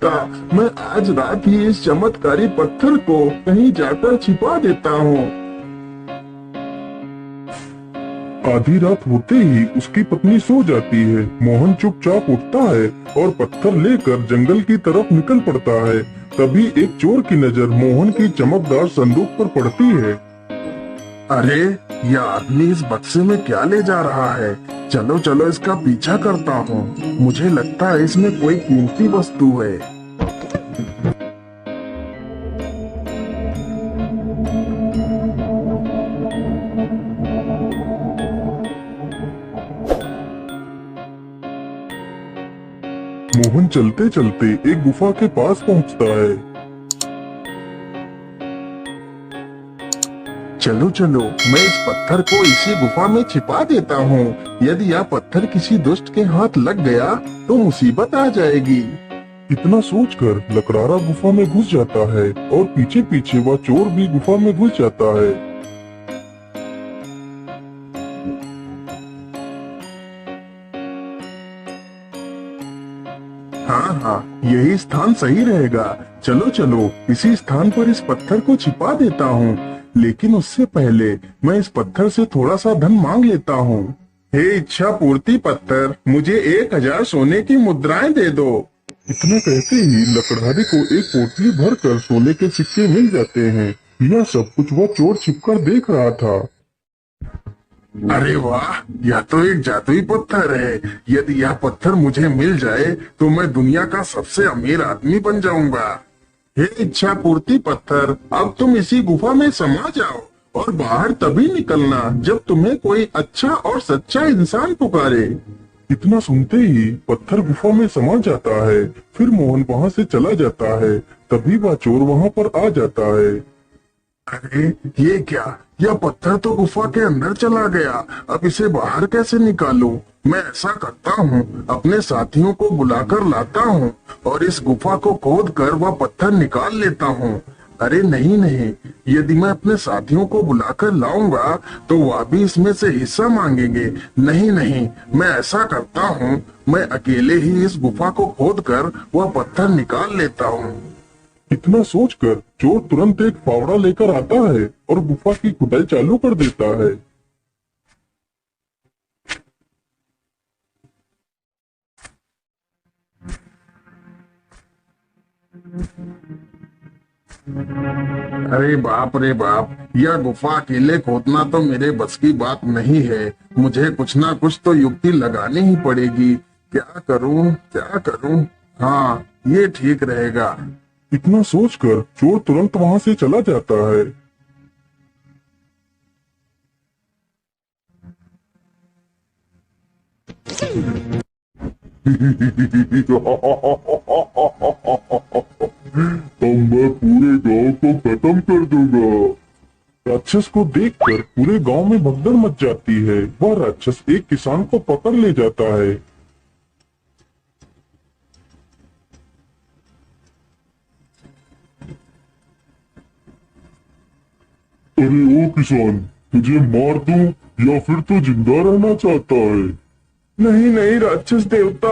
सकता। मैं आज रात ही इस चमत्कारी पत्थर को कहीं जाकर छिपा देता हूँ। आधी रात होते ही उसकी पत्नी सो जाती है। मोहन चुपचाप उठता है और पत्थर लेकर जंगल की तरफ निकल पड़ता है। तभी एक चोर की नजर मोहन की चमकदार संदूक पर पड़ती है। अरे, यह आदमी इस बक्से में क्या ले जा रहा है? चलो चलो इसका पीछा करता हूँ। मुझे लगता है इसमें कोई कीमती वस्तु है। मोहन चलते चलते एक गुफा के पास पहुंचता है। चलो चलो, मैं इस पत्थर को इसी गुफा में छिपा देता हूँ। यदि यह पत्थर किसी दुष्ट के हाथ लग गया तो मुसीबत आ जाएगी। इतना सोचकर लकड़ारा गुफा में घुस जाता है और पीछे पीछे वह चोर भी गुफा में घुस जाता है। हाँ हाँ, यही स्थान सही रहेगा। चलो चलो, इसी स्थान पर इस पत्थर को छिपा देता हूँ। लेकिन उससे पहले मैं इस पत्थर से थोड़ा सा धन मांग लेता हूँ। हे इच्छा पूर्ति पत्थर, मुझे 1000 सोने की मुद्राएं दे दो। इतना कहते ही लकड़हारे को एक पोटली भरकर सोने के सिक्के मिल जाते हैं। यह सब कुछ वह चोर छिपकर देख रहा था। अरे वाह, यह तो एक जादुई पत्थर है। यदि यह पत्थर मुझे मिल जाए तो मैं दुनिया का सबसे अमीर आदमी बन जाऊंगा। हे इच्छा पूर्ति पत्थर, अब तुम इसी गुफा में समा जाओ और बाहर तभी निकलना जब तुम्हें कोई अच्छा और सच्चा इंसान पुकारे। इतना सुनते ही पत्थर गुफा में समा जाता है। फिर मोहन वहाँ से चला जाता है। तभी वह चोर वहाँ पर आ जाता है। अरे ये क्या, यह पत्थर तो गुफा के अंदर चला गया। अब इसे बाहर कैसे निकालूं? मैं ऐसा करता हूँ, अपने साथियों को बुलाकर लाता हूँ और इस गुफा को खोद कर वह पत्थर निकाल लेता हूँ। अरे नहीं नहीं, यदि मैं अपने साथियों को बुलाकर लाऊंगा तो वह भी इसमें से हिस्सा मांगेंगे। नहीं नहीं, मैं ऐसा करता हूँ, मैं अकेले ही इस गुफा को खोद कर वह पत्थर निकाल लेता हूँ। इतना सोचकर चोर तुरंत एक फावड़ा लेकर आता है और गुफा की खुदाई चालू कर देता है। अरे बाप रे बाप, यह गुफा अकेले खोदना तो मेरे बस की बात नहीं है। मुझे कुछ ना कुछ तो युक्ति लगानी ही पड़ेगी। क्या करूं क्या करूं? हाँ, ये ठीक रहेगा। इतना सोचकर चोर तुरंत वहाँ से चला जाता है। अब मैं पूरे गांव को खत्म कर दूंगा। राक्षस को देखकर पूरे गांव में भगदड़ मच जाती है। वह राक्षस एक किसान को पकड़ ले जाता है। अरे ओ किसान, तुझे मार दूं या फिर तू जिंदा रहना चाहता है? नहीं नहीं राक्षस देवता,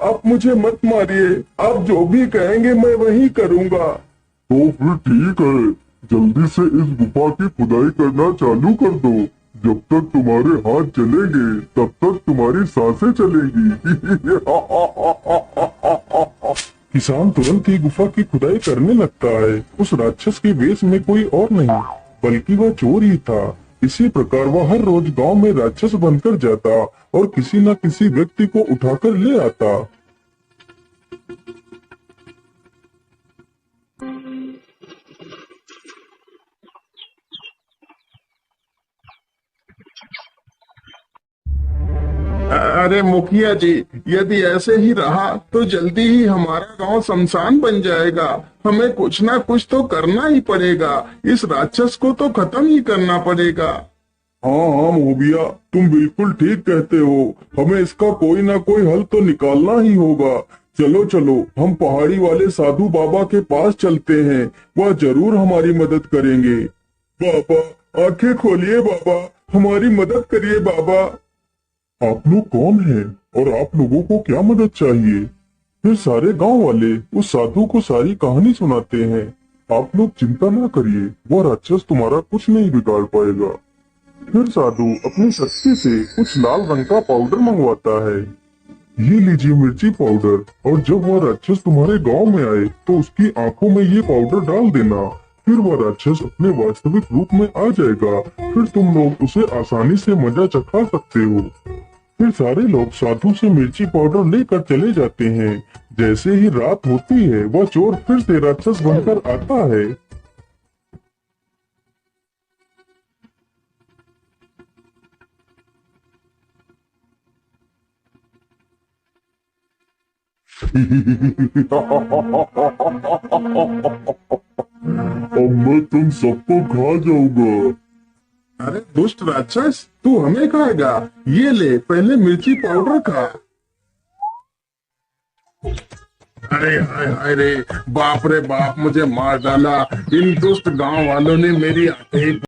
आप मुझे मत मारिए। आप जो भी कहेंगे मैं वही करूँगा। तो फिर ठीक है, जल्दी से इस गुफा की खुदाई करना चालू कर दो। जब तक तुम्हारे हाथ चलेंगे तब तक तुम्हारी सांसें चलेंगी। किसान तुरंत ही गुफा की खुदाई करने लगता है। उस राक्षस के वेश में कोई और नहीं बल्कि वह चोर ही था। इसी प्रकार वह हर रोज गांव में राक्षस बनकर जाता और किसी न किसी व्यक्ति को उठाकर ले आता। अरे मुखिया जी, यदि ऐसे ही रहा तो जल्दी ही हमारा गांव शमशान बन जाएगा। हमें कुछ ना कुछ तो करना ही पड़ेगा। इस राक्षस को तो खत्म ही करना पड़ेगा। हाँ हाँ मोबिया, तुम बिल्कुल ठीक कहते हो। हमें इसका कोई ना कोई हल तो निकालना ही होगा। चलो चलो, हम पहाड़ी वाले साधु बाबा के पास चलते हैं। वह जरूर हमारी मदद करेंगे। बाबा, आंखें खोलिए बाबा, हमारी मदद करिए बाबा। आप लोग कौन हैं और आप लोगों को क्या मदद चाहिए? फिर सारे गांव वाले उस साधु को सारी कहानी सुनाते हैं। आप लोग चिंता ना करिए, वह राक्षस तुम्हारा कुछ नहीं बिगाड़ पाएगा। फिर साधु अपनी शक्ति से कुछ लाल रंग का पाउडर मंगवाता है। ये लीजिए मिर्ची पाउडर, और जब वह राक्षस तुम्हारे गांव में आए तो उसकी आंखों में ये पाउडर डाल देना। फिर वह राक्षस अपने वास्तविक रूप में आ जाएगा। फिर तुम लोग उसे आसानी से मजा चखा सकते हो। फिर सारे लोग साधु से मिर्ची पाउडर लेकर चले जाते हैं। जैसे ही रात होती है वह चोर फिर से राक्षस बनकर आता है। अब मैं तुम सबको खा जाऊंगा। अरे दुष्ट राक्षस, तू हमें खाएगा? ये ले, पहले मिर्ची पाउडर खा। अरे हाय हाय रे, बाप रे बाप, मुझे मार डाला। इन दुष्ट गांव वालों ने मेरी आंखें